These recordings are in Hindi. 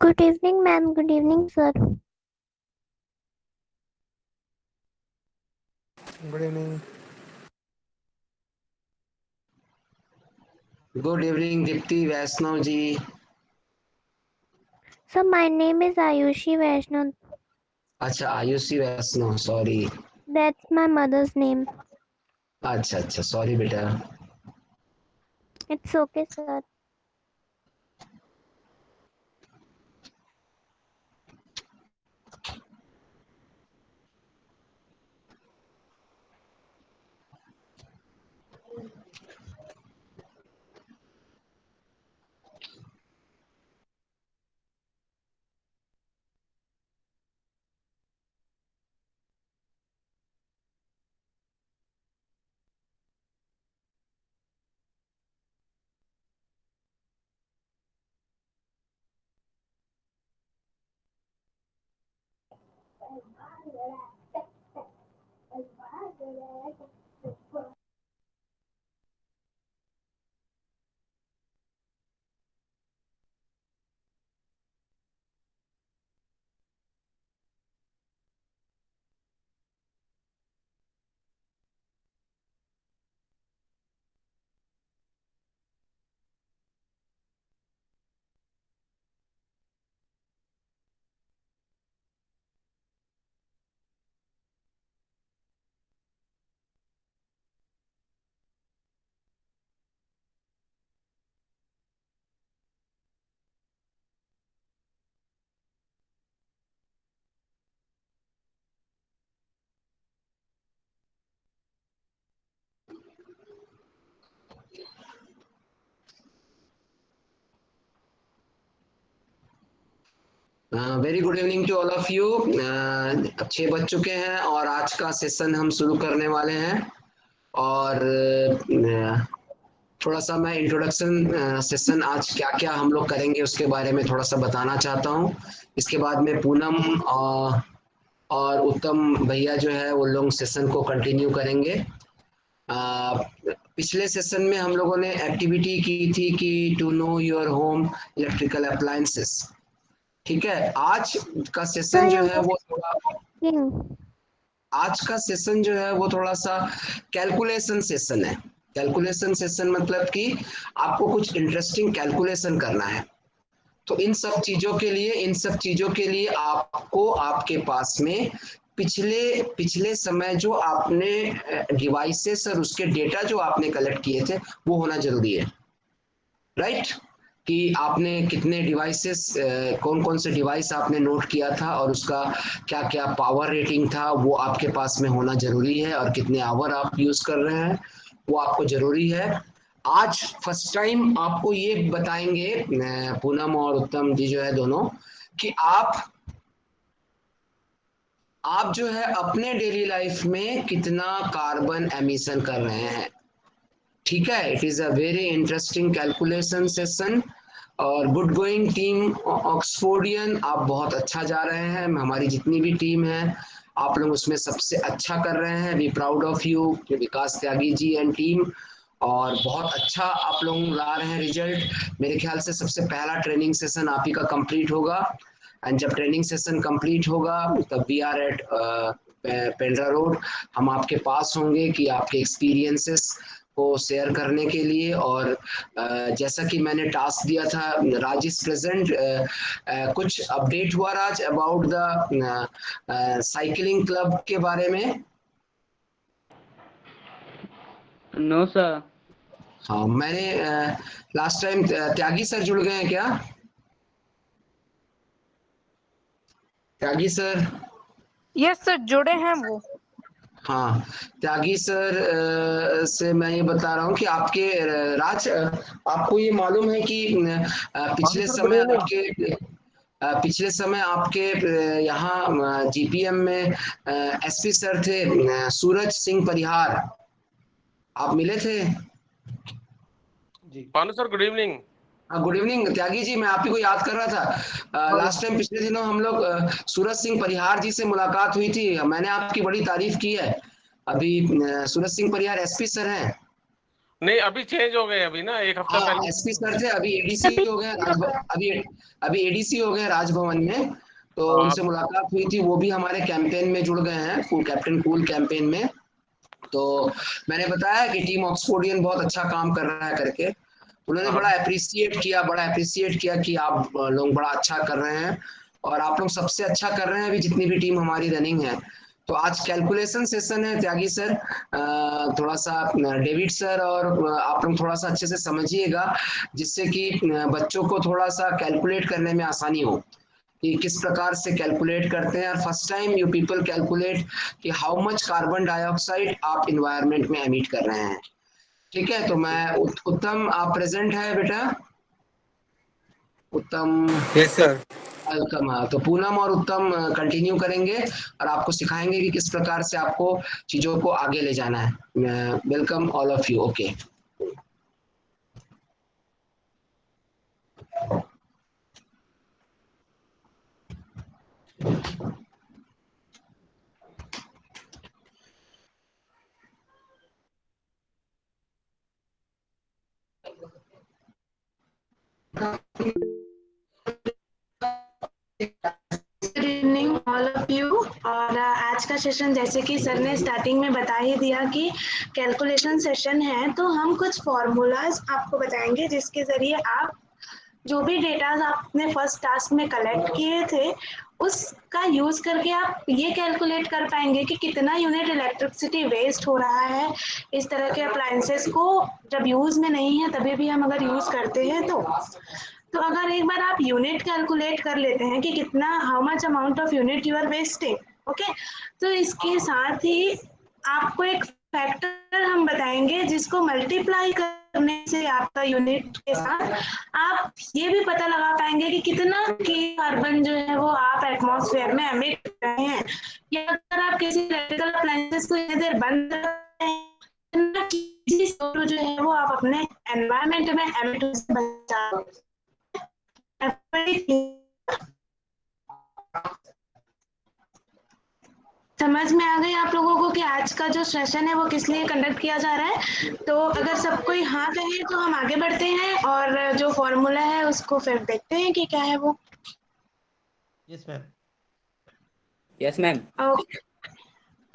Good evening, ma'am. Good evening, sir. Good evening. Good evening Deepti Vaishnav ji. Sir, my name is Ayushi Vaishnav. अच्छा Ayushi Vaishnav, sorry. That's my mother's name. अच्छा अच्छा, सॉरी बेटा। It's okay, sir. Very good evening to all of you. अब 6 बज चुके हैं और आज का सेशन हम शुरू करने वाले हैं। और थोड़ा सा मैं इंट्रोडक्शन सेशन आज क्या क्या हम लोग करेंगे उसके बारे में थोड़ा सा बताना चाहता हूँ। इसके बाद में पूनम और उत्तम भैया जो है वो लोग सेशन को कंटिन्यू करेंगे। पिछले सेशन में हम लोगों ने एक्टिविटी की थी कि to know your home electrical appliances. ठीक है, आज का Sir, सेशन I जो am है वो थोड़ा asking. आज का सेशन जो है वो थोड़ा सा कैलकुलेशन सेशन है। कैलकुलेशन सेशन मतलब कि आपको कुछ इंटरेस्टिंग कैलकुलेशन करना है। तो इन सब चीजों के लिए आपको आपके पास में पिछले पिछले समय जो आपने डिवाइसेस और उसके डेटा जो आपने कलेक्ट किए थे वो होना जरूरी है। राइट, कि आपने कितने डिवाइसेस, कौन कौन से डिवाइस आपने नोट किया था और उसका क्या क्या पावर रेटिंग था वो आपके पास में होना जरूरी है, और कितने आवर आप यूज कर रहे हैं वो आपको जरूरी है। आज फर्स्ट टाइम आपको ये बताएंगे पूनम और उत्तम जी जो है दोनों, कि आप जो है अपने डेली लाइफ में कितना कार्बन एमिशन कर रहे हैं। ठीक है, it is a very interesting calculation session. और गुड गोइंग टीम ऑक्सफोर्डियन, आप बहुत अच्छा जा रहे हैं। हमारी जितनी भी टीम है आप लोग उसमें सबसे अच्छा कर रहे हैं। We proud of you Vikas Tyagi ji and team. और बहुत अच्छा आप लोग ला रहे हैं रिजल्ट। मेरे ख्याल से सबसे पहला ट्रेनिंग सेशन आप ही का कंप्लीट होगा। एंड जब ट्रेनिंग सेशन कंप्लीट होगा तब we are at Pendra Road, हम आपके पास होंगे कि आपके एक्सपीरियंसेस को शेयर करने के लिए। और जैसा कि मैंने टास्क दिया था, राज इज प्रेजेंट, कुछ अपडेट हुआ Raj about the cycling club के बारे में? No sir. हाँ, मैंने लास्ट टाइम त्यागी सर जुड़ गए हैं क्या? त्यागी सर? यस सर, जुड़े हैं वो। हाँ, त्यागी सर से मैं ये बता रहा हूँ कि आपके राज, आपको ये मालूम है कि हाँ पिछले सर, गुड समय इवनिंग। आपके यहाँ जीपीएम में एसपी सर थे, सूरज सिंह परिहार, आप मिले थे? जी पानु सर, गुड इवनिंग। हाँ, गुड इवनिंग त्यागी जी, मैं आप ही को याद कर रहा था। हाँ लास्ट टाइम पिछले दिनों हम लोग सूरज सिंह परिहार जी से मुलाकात हुई थी, मैंने आपकी बड़ी तारीफ की है। अभी सूरज सिंह परिहार एसपी सर हैं। नहीं अभी चेंज हो गए अभी ना, एक हफ्ता हाँ पहले। एसपी सर थे, अभी एडीसी हो गए अभी अभी एडीसी हो गए राजभवन में। तो हाँ उनसे मुलाकात हुई थी, वो भी हमारे कैंपेन में जुड़ गए हैं, कूल कैप्टन कूल कैंपेन में। तो मैंने बताया कि टीम ऑक्सफोर्डियन बहुत अच्छा काम कर रहा है करके। उन्होंने हाँ बड़ा अप्रिसिएट किया कि आप लोग बड़ा अच्छा कर रहे हैं, और आप लोग सबसे अच्छा कर रहे हैं अभी जितनी भी टीम हमारी रनिंग है। तो आज कैलकुलेशन सेशन है त्यागी सर, थोड़ा सा डेविड सर और आप लोग थोड़ा सा अच्छे से समझिएगा, जिससे कि बच्चों को थोड़ा सा कैलकुलेट करने में आसानी हो कि किस प्रकार से कैलकुलेट करते हैं। और first time you people calculate कि हाउ मच कार्बन डाइऑक्साइड आप इन्वायरमेंट में एमिट कर रहे हैं। ठीक है, तो मैं उत्तम, आप प्रेजेंट है बेटा? उत्तम, यस सर। वेलकम। तो पूनम और उत्तम कंटिन्यू करेंगे और आपको सिखाएंगे कि किस प्रकार से आपको चीजों को आगे ले जाना है। Welcome all of you. Okay, good evening all of you. और आज का सेशन जैसे कि सर ने स्टार्टिंग में बता ही दिया कि कैलकुलेशन सेशन है, तो हम कुछ फॉर्मूलाज आपको बताएंगे जिसके जरिए आप जो भी डेटा आपने फर्स्ट टास्क में कलेक्ट किए थे उसका यूज करके आप ये कैलकुलेट कर पाएंगे कि कितना यूनिट इलेक्ट्रिसिटी वेस्ट हो रहा है इस तरह के अप्लायंसेस को जब यूज में नहीं है तभी भी हम अगर यूज करते हैं तो अगर एक बार आप यूनिट कैलकुलेट कर लेते हैं कि कितना how much amount of unit you are wasting, okay, तो इसके साथ ही आपको एक फैक्टर हम बताएंगे जिसको मल्टीप्लाई करने से आपका यूनिट के साथ आप ये भी पता लगा पाएंगे कि कितना की कार्बन जो है वो आप एटमॉस्फेयर में एमिट कर रहे हैं, या अगर आप किसी इलेक्ट्रिकल अप्लायंसेस को इतनी देर बंद रखते हैं जो है वो आप अपने एनवायरमेंट में एमिट से बचा। समझ में आ गई आप लोगों को कि आज का जो सेशन है वो किस लिए कंडक्ट किया जा रहा है? तो अगर सब कोई हाँ कहे तो हम आगे बढ़ते हैं और जो फॉर्मूला है उसको फिर देखते हैं कि क्या है वो। Yes ma'am. Yes ma'am. Okay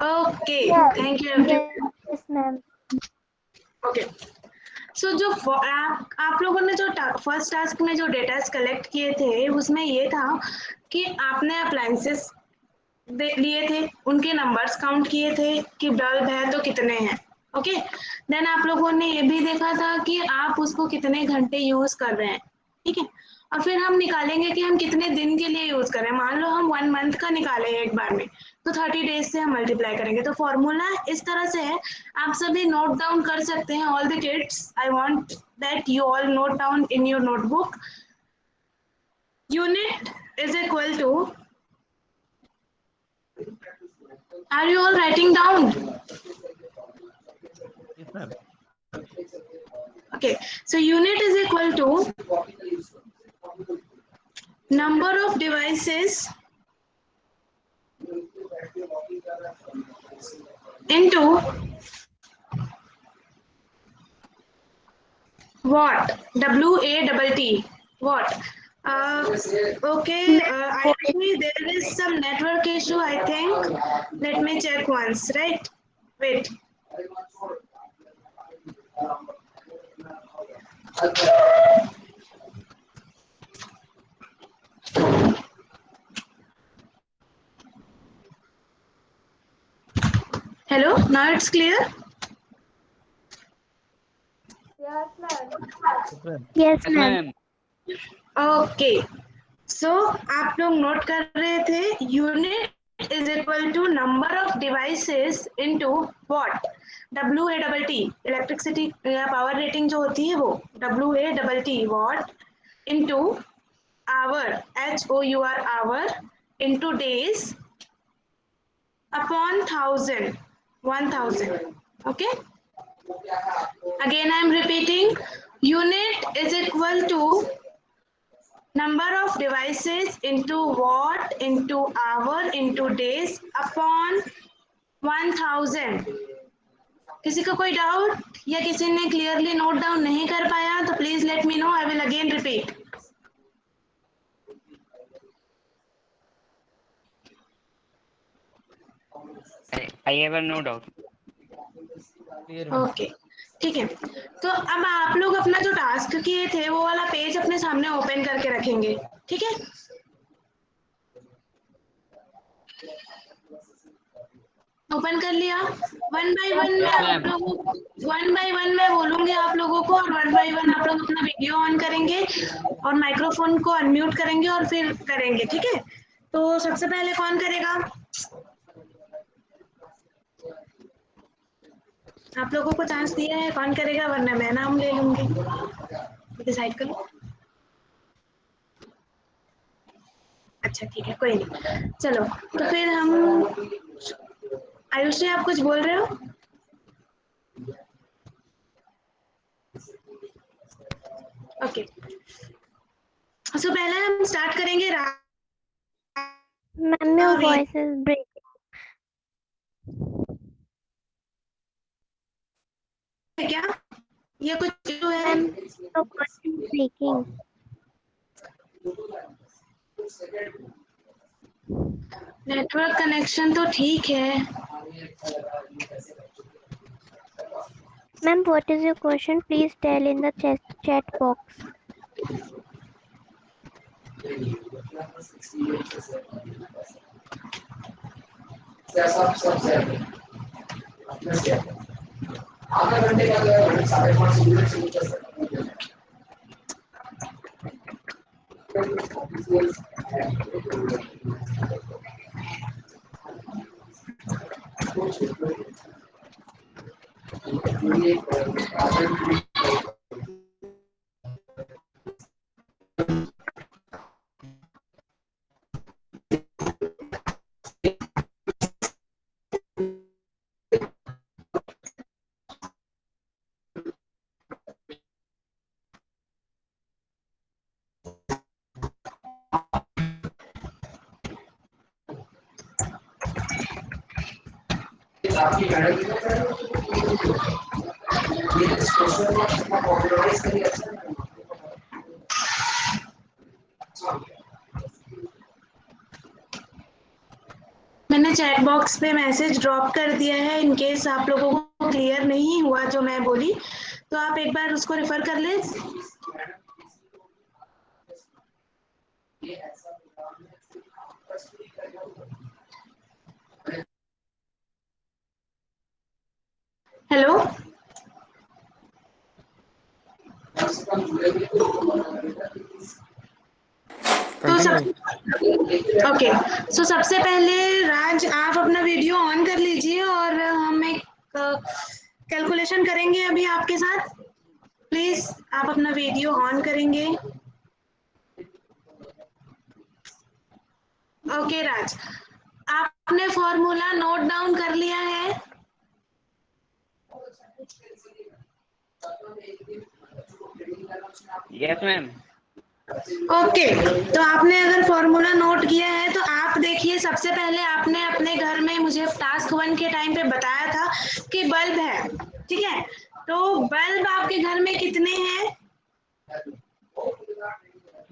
okay, Yes, thank you everyone. yes, ma'am. Okay, so जो आप लोगों ने जो फर्स्ट टास्क में जो डेटा कलेक्ट किए थे उसमें ये था कि आपने अप्लायंसेस लिए थे, उनके नंबर्स काउंट किए थे कि बल्ब है तो कितने हैं, ओके। देन आप लोगों ने ये भी देखा था कि आप उसको कितने घंटे यूज कर रहे हैं, ठीक है। और फिर हम निकालेंगे कि हम कितने दिन के लिए यूज कर रहे हैं। मान लो हम 1 मंथ का निकाले एक बार में, तो 30 डेज से हम मल्टीप्लाई करेंगे। तो फॉर्मूला इस तरह से है, आप सभी नोट डाउन कर सकते हैं। All the kids, I want that you all note down in your notebook. Unit is equal to, are you all writing down? Yes ma'am. Okay, so unit is equal to number of devices into watt, W-A-T-T, watt. Okay, I think there is some network issue, I think. Let me check once, right? Wait. Hello, now it's clear? Yes, yes ma'am. Ma'am. Okay, so आप लोग नोट कर रहे थे unit is equal to number of devices into watt, W-A-T-T, electricity या पावर रेटिंग जो होती है वो W-A-T-T, watt, into hour, HOUR, hour, into days upon 1000, okay. Again I am repeating, unit is equal to number of devices into watt into hour into days upon 1000, किसी का कोई डाउट या किसी ने क्लियरली नोट डाउन नहीं कर पाया तो please let me know, I will again repeat. I have no doubt. Clear, ma'am. Okay ठीक है, तो अब आप लोग अपना जो टास्क किए थे वो वाला पेज अपने सामने ओपन करके रखेंगे, ठीक है? ओपन कर लिया। वन बाय वन मैं आप लोगों को वन बाय वन मैं बोलूंगी आप लोगों को, और वन बाय वन आप लोग अपना वीडियो ऑन करेंगे और माइक्रोफोन को अनम्यूट करेंगे और फिर करेंगे, ठीक है? तो सबसे पहले कौन करेगा? आप लोगों को चांस दिया है, कौन करेगा, वरना मैं नाम ले लूंगी। डिसाइड करो। अच्छा ठीक है, कोई नहीं, चलो तो फिर हम, आयुषी आप कुछ बोल रहे हो? ओके, सो पहले हम स्टार्ट करेंगे Ma'am, your voice is breaking. क्या ये कुछ जो है? Ma'am, your voice is breaking. Network connection तो ठीक है। Ma'am, what is your question? Please tell in the chat box. मैंने चैट बॉक्स पे मैसेज ड्रॉप कर दिया है, इन केस आप लोगों को क्लियर नहीं हुआ जो मैं बोली, तो आप एक बार उसको रेफर कर ले। हेलो, तो ओके, सो सबसे पहले राज आप अपना वीडियो ऑन कर लीजिए और हम एक कैलकुलेशन करेंगे अभी आपके साथ। प्लीज आप अपना वीडियो ऑन करेंगे। ओके राज, आपने फॉर्मूला नोट डाउन कर लिया है? Yes, ma'am. ओके, तो आपने अगर फॉर्मूला नोट किया है तो आप देखिए, सबसे पहले आपने अपने घर में मुझे टास्क 1 के टाइम पे बताया था कि बल्ब है, ठीक है? तो बल्ब आपके घर में कितने हैं?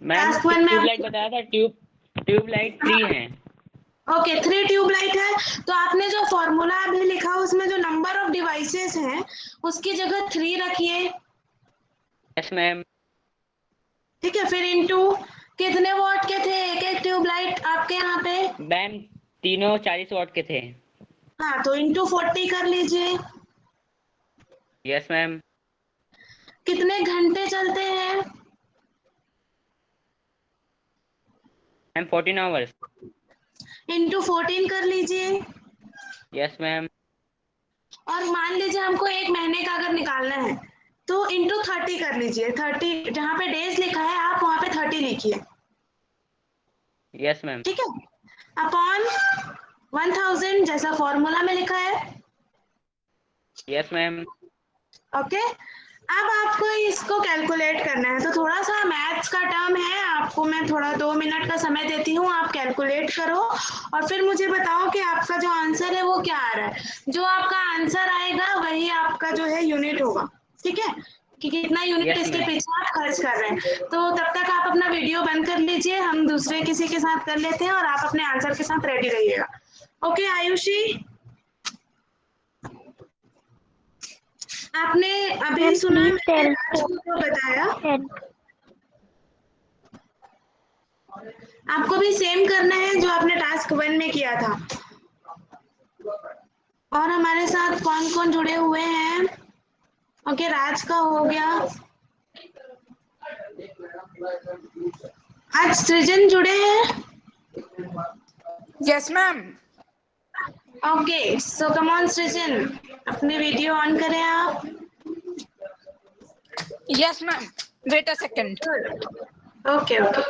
मैम टास्क 1 में ट्यूबलाइट बताया था, ट्यूबलाइट 3 हैं। ओके, 3 ट्यूबलाइट है। तो आपने जो फॉर्मूला अभी लिखा उसमें जो नंबर ऑफ डिवाइसेस हैं उसकी जगह 3 रखिए, यस मैम। ठीक है? फिर इनटू कितने वॉट के थे एक एक ट्यूबलाइट आपके यहाँ पे? मैम तीनों 40 वॉट के थे। हाँ, तो इनटू 40 कर लीजिए। Yes ma'am. कितने घंटे चलते हैं? Ma'am 14 hours. इनटू 14 कर लीजिए। Yes ma'am. और मान लीजिए हमको एक महीने का अगर निकालना है तो इनटू 30 कर लीजिए। 30 जहाँ पे डेज लिखा है आप वहाँ पे 30 लिखिए, यस मैम। ठीक है? अपॉन 1000 जैसा फॉर्मूला में लिखा है। Yes ma'am. ओके, अब आपको इसको कैलकुलेट करना है, तो थोड़ा सा मैथ्स का टर्म है, आपको मैं थोड़ा 2 मिनट का समय देती हूँ, आप कैलकुलेट करो और फिर मुझे बताओ कि आपका जो आंसर है वो क्या आ रहा है। जो आपका आंसर आएगा वही आपका जो है यूनिट होगा, ठीक है, कि कितना यूनिट Yes, इसके ma'am. पीछे आप खर्च कर रहे हैं। तो तब तक आप अपना वीडियो बंद कर लीजिए, हम दूसरे किसी के साथ कर लेते हैं और आप अपने आंसर के साथ रेडी रहिएगा। ओके आयुषी, आपने अभी Ma'am, सुना please मैंने tell राज को जो बताया, Ted. आपको भी सेम करना है जो आपने टास्क 1 में किया था। और हमारे साथ कौन कौन जुड़े हुए हैं? ओके, राज का हो गया। आज सृजन जुड़े हैं? Yes ma'am. Okay, so come on Srijan, अपने वीडियो ऑन करें आप। Yes ma'am, wait a second. Okay okay,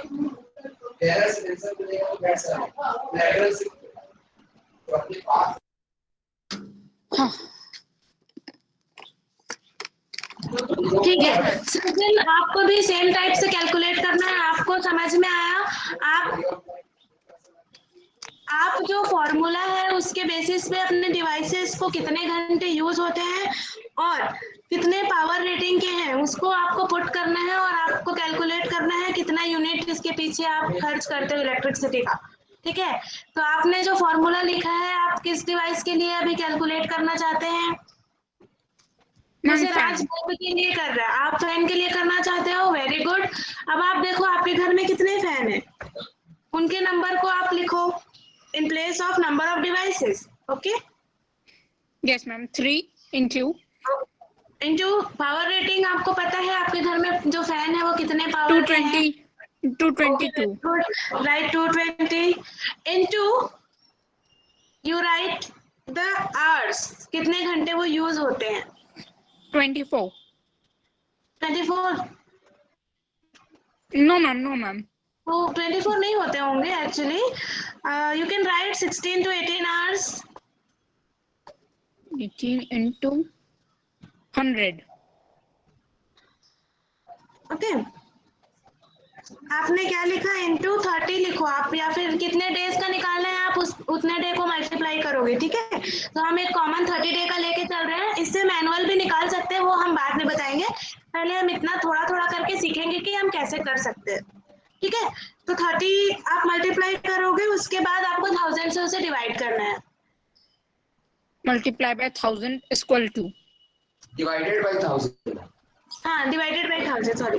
ठीक है सृजन, आपको भी सेम टाइप से कैलकुलेट करना है। आपको समझ में आया? आप जो फॉर्मूला है उसके बेसिस पे अपने डिवाइसेस को कितने घंटे यूज होते हैं और कितने पावर रेटिंग के हैं उसको आपको पुट करना है और आपको कैलकुलेट करना है कितना यूनिट इसके पीछे आप खर्च करते हो इलेक्ट्रिसिटी का, ठीक है। तो आपने जो फॉर्मूला लिखा है आप किस डिवाइस के लिए अभी कैलकुलेट करना चाहते हैं? जैसे राज बल्ब के लिए कर रहा है, आप फैन के लिए करना चाहते हो, वेरी गुड। अब आप देखो आपके घर में कितने फैन है, उनके नंबर को आप लिखो in place of number of devices, okay? Yes ma'am, 3 into power rating आपको पता है आपके घर में जो फैन है वो कितने पावर के हैं? 222. Right, 220 into you write the hours, कितने घंटे वो यूज होते हैं? 24. 24? No ma'am. तो 24 नहीं होते होंगे actually. You can write 16 to 18 hours. 18 into 100. Okay, आपने क्या लिखा? इंटू 30 लिखो आप, या फिर कितने डेज का निकालना है आप उतने डे को मल्टीप्लाई करोगे, ठीक है। तो हम एक कॉमन 30 डे का लेके चल रहे हैं, इससे मैनुअल भी निकाल सकते हैं, वो हम बाद में बताएंगे। पहले हम इतना थोड़ा थोड़ा करके सीखेंगे कि हम कैसे कर सकते हैं, ठीक है। तो 30 आप मल्टीप्लाई करोगे, उसके बाद आपको 1000 से उसे डिवाइड करना है। Multiply by 1000 is equal to divided by 1000. हाँ, डिवाइडेड बाई 1000, सॉरी।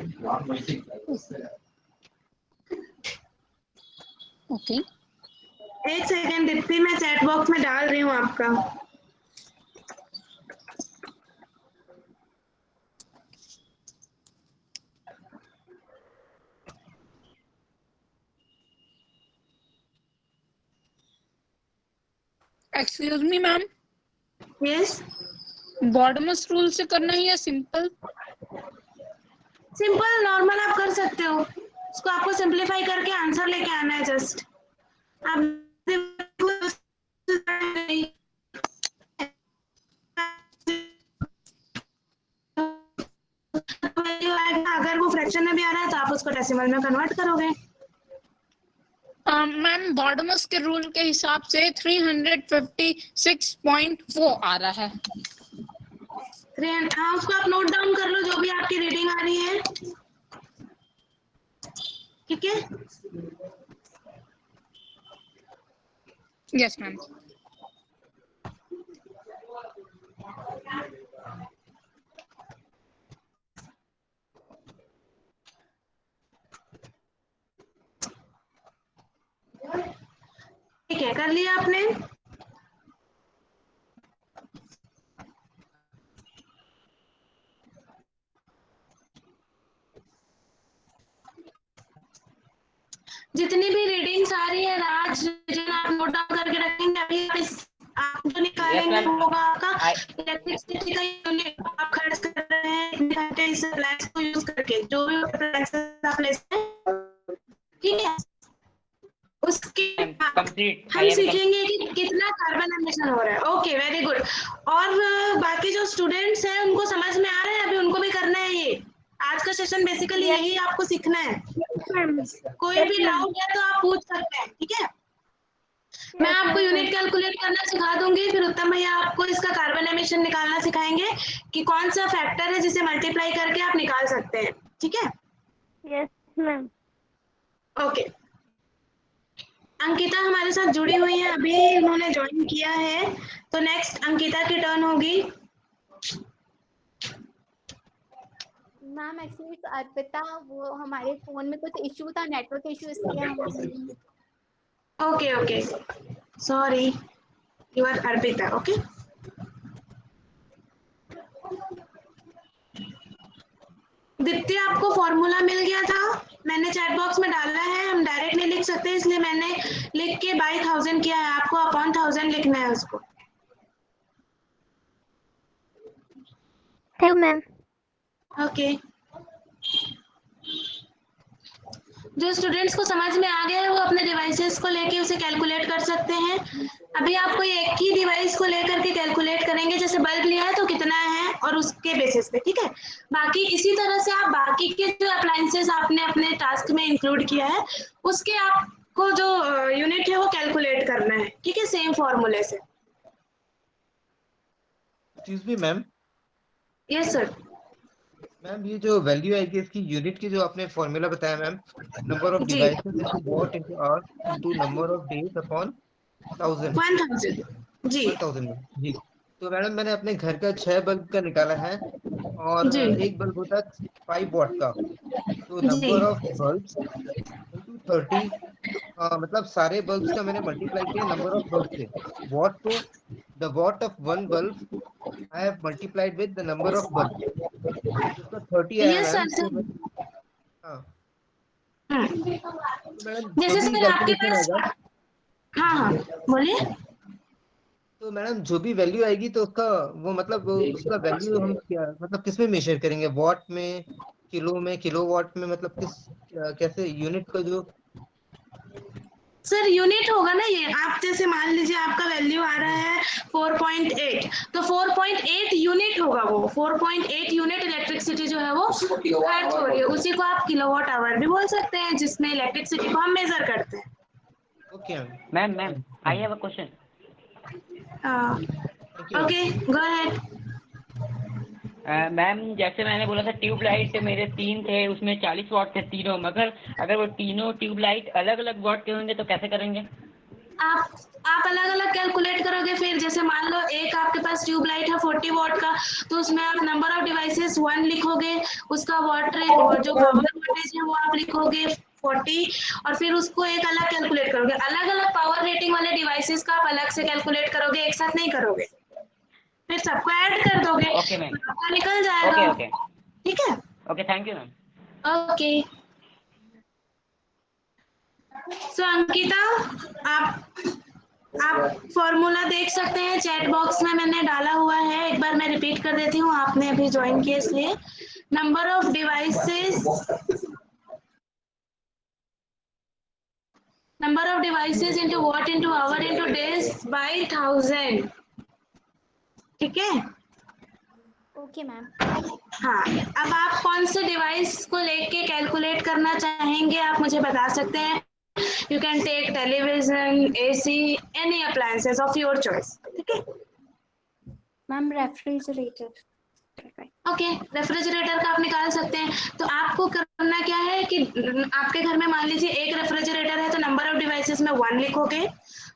ओके। एक सेकेंड दीप्ति, मैं चैट बॉक्स में डाल रही हूँ आपका। Excuse me ma'am, yes, BODMAS rule से करना है या सिंपल? सिंपल नॉर्मल आप कर सकते हो, उसको आपको सिंपलीफाई करके आंसर लेके आना है जस्ट। आप अगर वो फ्रैक्शन में भी आ रहा है तो आप उसको डेसिमल में कन्वर्ट करोगे। मैम बॉडमस के रूल के हिसाब से 356.4 आ रहा है। हाँ, उसको आप नोट डाउन कर लो जो भी आपकी रीडिंग आ रही है, ठीक है। Yes ma'am. ठीक है, कर लिया आपने? जितनी भी रीडिंग्स आ रही है राज, आप नोट डाउन करके रखेंगे। अभी आप जो निकालेंगे Yes, ma'am. होगा आपका इलेक्ट्रिसिटी का यूनिट आप खर्च कर रहे हैं इतने घंटे इस अप्लायंस को यूज करके, जो भी अप्लायंसेस आप लेते हैं, ठीक है। उसके कंप्लीट complete. हम सीखेंगे कि कितना कार्बन एमिशन हो रहा है। Okay, very good. और बाकी जो स्टूडेंट्स हैं उनको समझ में आ रहा है? अभी उनको भी करना है ये। आज का सेशन बेसिकली यही आपको सीखना है। कोई भी डाउट है तो आप पूछ सकते हैं, ठीक है? मैं आपको यूनिट कैलकुलेट करना सिखा दूंगी, फिर उत्तम भैया आपको इसका कार्बन एमिशन निकालना सिखाएंगे कि कौन सा फैक्टर है जिसे मल्टीप्लाई करके आप निकाल सकते हैं, ठीक है? Yes ma'am. ओके, अंकिता हमारे साथ जुड़ी हुई है, अभी उन्होंने ज्वाइन किया है, तो नेक्स्ट अंकिता की टर्न होगी। मैम एक्चुअली अर्पिता, वो हमारे फोन में कुछ इशू था, नेटवर्क इशू, इसलिए हम okay okay, sorry, you are Arpita. Okay, Deepti आपको फॉर्मूला मिल गया था, मैंने चैट बॉक्स में डाला है, हम डायरेक्ट नहीं लिख सकते इसलिए मैंने लिख के बाय 1000 किया है, आपको अपॉन 1000 लिखना है उसको। Thank you ma'am. ओके, जो स्टूडेंट्स को समझ में आ गया है वो अपने डिवाइसेस को लेके उसे कैलकुलेट कर सकते हैं। अभी आपको एक ही डिवाइस को लेकर के कैलकुलेट करेंगे, जैसे बल्ब लिया है तो कितना है और उसके बेसिस पे, ठीक है? बाकी इसी तरह से आप बाकी के जो अप्लायंसेस आपने अपने टास्क में इंक्लूड किया है उसके आपको जो यूनिट है वो कैलकुलेट करना है, ठीक है? सेम फॉर्मूले से। Excuse me ma'am. Yes sir. Ma'am ये जो वैल्यू आएगी इसकी यूनिट की जो आपने फॉर्मूला बताया मैम, नंबर ऑफ जी। Devices into watt into hour into number of days upon 1000 जी 1000 में जी। तो मैडम मैंने अपने घर का 6 बल्ब का निकाला है और जी एक बल्ब होता है 5 वॉट का, तो जी नंबर ऑफ बल्ब्स इनटू 30, मतलब सारे बल्ब्स का मैंने मल्टीप्लाई किया नंबर ऑफ बल्ब से। वॉट को the what of one bulb I have multiplied with the number of bulb, उसका 30 आया यस मैम। सर। हाँ तो मैडम जो जैसे भी सर आपके कैलकुलेशन पास, आएगा, हाँ हाँ बोलिए। तो मैडम जो भी वैल्यू आएगी तो उसका वो मतलब वो उसका वैल्यू हम क्या मतलब किस में मेजर करेंगे, वॉट में, किलो में, किलोवाट में, मतलब किस कैसे यूनिट का जो सर यूनिट होगा ना ये, आप जैसे मान लीजिए आपका वैल्यू आ रहा है 4.8, तो 4.8 यूनिट होगा वो, 4.8 यूनिट इलेक्ट्रिसिटी जो है वो खर्च हो रही है, उसी को आप किलोवाट आवर भी बोल सकते हैं जिसमें इलेक्ट्रिसिटी को हम मेजर करते हैं। Okay ma'am. Ma'am I have a question. Thank you okay, go ahead. Ma'am जैसे मैंने बोला था ट्यूबलाइट मेरे 3 थे, उसमें 40 वॉट थे तीनों, मगर अगर वो तीनों ट्यूबलाइट अलग अलग वॉट के होंगे तो कैसे करेंगे? आप अलग अलग कैलकुलेट करोगे, फिर जैसे मान लो एक आपके पास ट्यूबलाइट है 40 वॉट का, तो उसमें आप नंबर ऑफ डिवाइसेस 1 लिखोगे, उसका जो पावर वोल्टेज है वो आप लिखोगे 40, और फिर उसको एक अलग कैलकुलेट करोगे। अलग अलग पावर रेटिंग वाले डिवाइसेस का आप अलग से कैलकुलेट करोगे, एक साथ नहीं करोगे, फिर सबको ऐड कर दोगे। Okay ma'am. तो आपका निकल जाएगा। ओके ओके ठीक है, okay, thank you ma'am. Okay. So Ankita, आप फॉर्मूला देख सकते हैं चैट बॉक्स में मैंने डाला हुआ है, एक बार मैं रिपीट कर देती हूँ, आपने अभी ज्वाइन किया इसलिए। Number of devices into what into our into days by 1000, ठीक है? Okay ma'am. हाँ, अब आप कौन से डिवाइस को लेके कैलकुलेट करना चाहेंगे आप मुझे बता सकते हैं। You can take television, AC, any appliances of your choice, ठीक है? Ma'am refrigerator. ओके, रेफ्रिजरेटर का आप निकाल सकते हैं। तो आपको करना क्या है कि आपके घर में मान लीजिए एक रेफ्रिजरेटर है, तो नंबर ऑफ डिवाइसेस में 1 लिखोगे,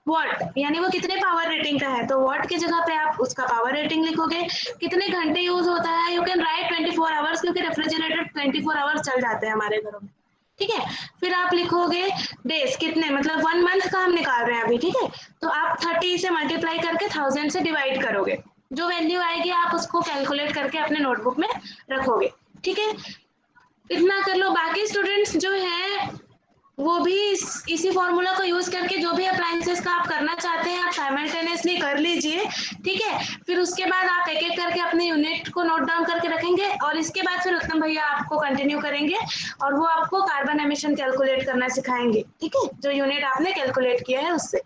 वॉट यानी वो कितने पावर रेटिंग का है, तो वॉट की जगह पे आप उसका पावर रेटिंग लिखोगे, कितने घंटे यूज होता है, यू कैन राइट 24 आवर्स, क्योंकि रेफ्रिजरेटर 24 आवर्स चल जाते हैं हमारे घरों में, ठीक है? फिर आप लिखोगे डेज कितने, मतलब 1 मंथ का हम निकाल रहे हैं अभी, ठीक है? तो आप 30 से मल्टीप्लाई करके 1000 से डिवाइड करोगे, जो वैल्यू आएगी आप उसको कैलकुलेट करके अपने नोटबुक में रखोगे, ठीक है? इतना कर लो। बाकी स्टूडेंट्स जो हैं वो भी इसी फॉर्मूला को यूज करके जो भी अप्लायंसेस का आप करना चाहते हैं आप साइमल्टेनियसली कर लीजिए, ठीक है? फिर उसके बाद आप एक एक करके अपने यूनिट को नोट डाउन करके रखेंगे, और इसके बाद फिर उत्तम भैया आपको कंटिन्यू करेंगे और वो आपको कार्बन एमिशन कैलकुलेट करना सिखाएंगे, ठीक है? जो यूनिट आपने कैलकुलेट किया है उससे।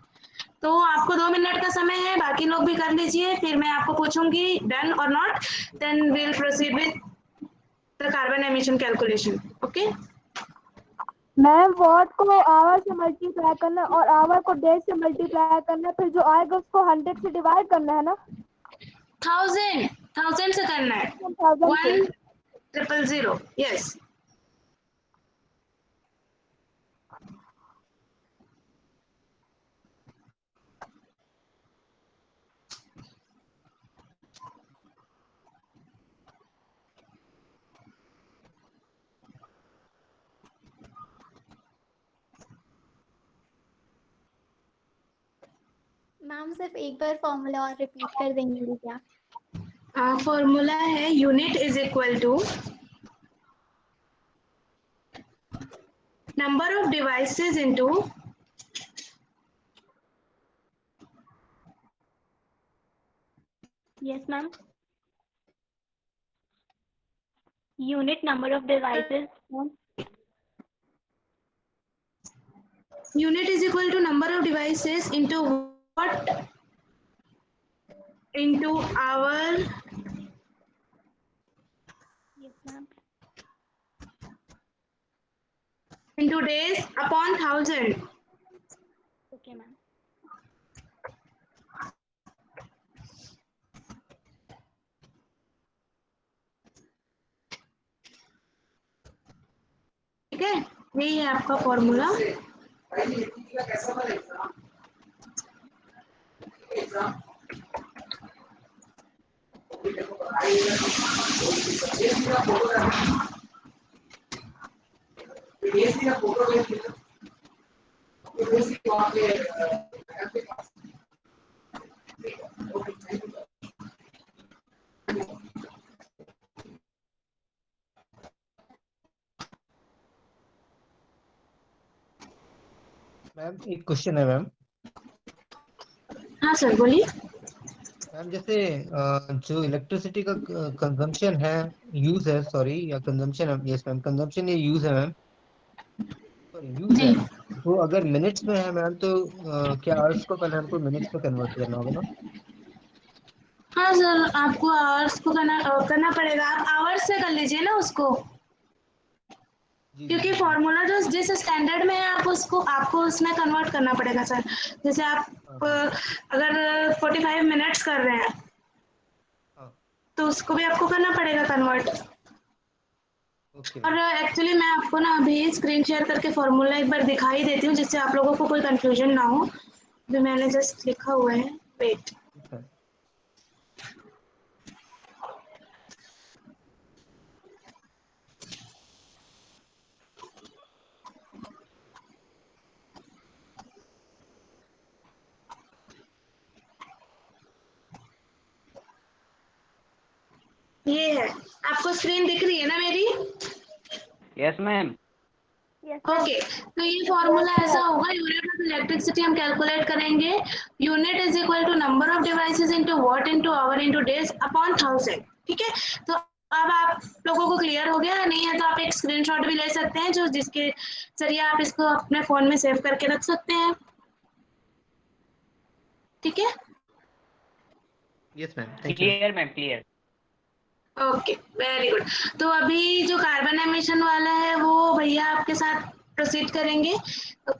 तो आपको 2 मिनट का समय है, बाकी लोग भी कर लीजिए, फिर मैं आपको पूछूंगी डन और not, then we will proceed with the carbon emission calculation. Okay ma'am watt को आवर से मल्टीप्लाई करना और आवर को डेज से मल्टीप्लाई करना, फिर जो आएगा उसको 100 से डिवाइड करना है ना? 1000 से करना है। 1000 से। 1000, यस। मैम सिर्फ एक बार फॉर्मूला और रिपीट कर देंगे क्या? फॉर्मूला है unit is equal to number of devices into yes ma'am. Unit number of devices. unit is equal to number of devices into what? Into hour yes ma'am. into days upon 1000। Okay ma'am. ठीक है, यही है आपका फॉर्मूला। मैम एक क्वेश्चन है मैम। हाँ सर बोलिए। मैम जैसे जो इलेक्ट्रिसिटी का कंजम्पशन है, यूज है, सॉरी, या कंजम्पशन है, यस मैम, कंजम्पशन या यूज है मैम, सॉरी यूज है। जी तो अगर मिनट्स में है मैम तो क्या आवर्स को पहले हमको मिनट्स में कन्वर्ट करना होगा ना? हाँ सर, आपको आवर्स को करना पड़ेगा। आप आवर्स से कर लीजिए ना उसको, जी क्योंकि फॉर्मूला जो जिस स्टैंडर्ड में है आप उसको आपको उसमें कन्वर्ट करना पड़ेगा सर। जैसे आप अगर 45 मिनट्स कर रहे हैं हाँ तो उसको भी आपको करना पड़ेगा कन्वर्ट। ओके और एक्चुअली मैं आपको ना अभी स्क्रीन शेयर करके फॉर्मूला एक बार दिखाई देती हूँ, जिससे आप लोगों को कोई कंफ्यूजन ना हो। जो मैंने जस्ट लिखा हुआ है, वेट। मैम। ये है, आपको स्क्रीन दिख रही है ना मेरी? Yes ma'am. ओके तो ये फॉर्मूला ऐसा होगा, यूनिट ऑफ इलेक्ट्रिसिटी हम कैलकुलेट करेंगे। Unit is equal to number of devices into watt into hour into days upon 1000। ठीक है, तो अब आप लोगों को क्लियर हो गया? नहीं है तो आप एक स्क्रीनशॉट भी ले सकते हैं, जो जिसके जरिए आप इसको अपने फोन में सेव करके रख सकते हैं। ठीक है, yes ma'am, thank you. Clear ma'am, clear. Okay very good. तो अभी जो कार्बन एमिशन वाला है वो भैया आपके साथ प्रोसीड करेंगे।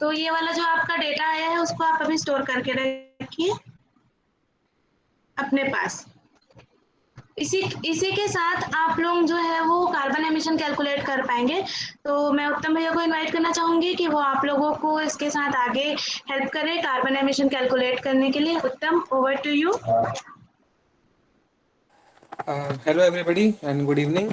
तो ये वाला जो आपका डेटा आया है उसको आप अभी स्टोर करके रखिए अपने पास। इसी के साथ आप लोग जो है वो कार्बन एमिशन कैलकुलेट कर पाएंगे। तो मैं उत्तम भैया को इनवाइट करना चाहूंगी कि वो आप लोगों को इसके साथ आगे हेल्प करें कार्बन एमिशन कैलकुलेट करने के लिए। Uttam, over to you. Hello everybody and good evening.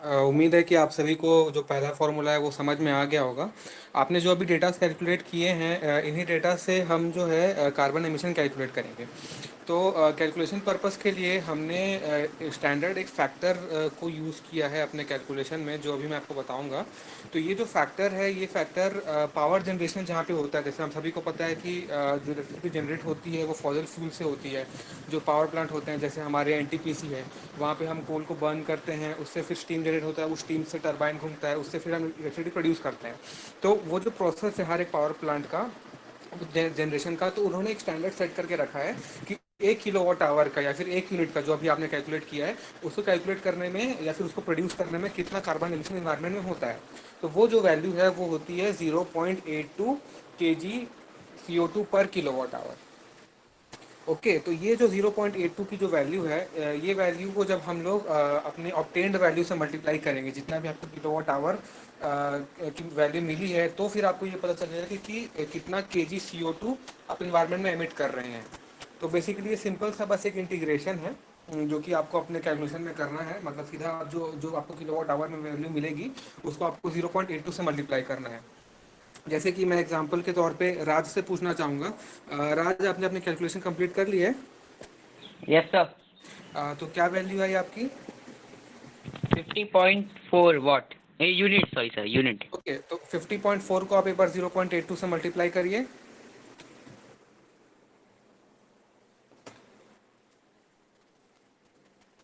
उम्मीद है कि आप सभी को जो पहला फॉर्मूला है वो समझ में आ गया होगा। आपने जो अभी डेटास कैलकुलेट किए हैं, इन्हीं डेटा से हम जो है कार्बन एमिशन कैलकुलेट करेंगे। तो कैलकुलेशन पर्पस के लिए हमने स्टैंडर्ड एक फैक्टर को यूज़ किया है अपने कैलकुलेशन में, जो अभी मैं आपको बताऊंगा। तो ये जो फैक्टर है, ये फैक्टर पावर जनरेशन जहाँ पे होता है, जैसे हम सभी को पता है कि जो इलेक्ट्रिसिटी जनरेट होती है वो फॉसिल फ्यूल से होती है। जो पावर प्लांट होते हैं, जैसे हमारे एनटीपीसी है, वहाँ पे हम कोल को बर्न करते हैं, उससे फिर स्टीम जनरेट होता है, उस स्टीम से टरबाइन घूमता है, उससे फिर हम इलेक्ट्रिसिटी प्रोड्यूस करते हैं। तो वो जो प्रोसेस है हर एक पावर प्लांट का, जनरेशन का, तो उन्होंने एक स्टैंडर्ड सेट करके रखा है कि 1 किलोवाट आवर का या फिर 1 यूनिट का जो अभी आपने कैलकुलेट किया है, उसको कैलकुलेट करने में या फिर उसको प्रोड्यूस करने में कितना कार्बन एमिशन एनवायरनमेंट में होता है। तो वो जो वैल्यू है वो होती है 0.82 kg CO2 पर किलोवाट आवर। ओके, तो ये जो 0.82 की जो वैल्यू है, ये वैल्यू को जब हम लोग अपने ऑब्टेन्ड वैल्यू से मल्टीप्लाई करेंगे, जितना भी आपको किलोवाट आवर की वैल्यू मिली है, तो फिर आपको ये पता चलेगा कि कितना kg CO2 आप इन्वायरमेंट में एमिट कर रहे हैं। तो बेसिकली ये सिंपल सा बस एक इंटीग्रेशन है जो कि आपको अपने कैलकुलेशन में करना है। मतलब सीधा जो जो आपको किलोवाट आवर में वैल्यू मिलेगी उसको आपको 0.82 से मल्टीप्लाई करना है। जैसे कि मैं एग्जांपल के तौर पे राज से पूछना चाहूँगा, राज आपने अपनी कैलकुलेशन कंप्लीट कर ली है? Yes sir. तो क्या वैल्यू आई आपकी? 50.4 watt unit, sorry sir, unit. Okay, तो 50.4 को आप एक बार 0.82 से मल्टीप्लाई करिए।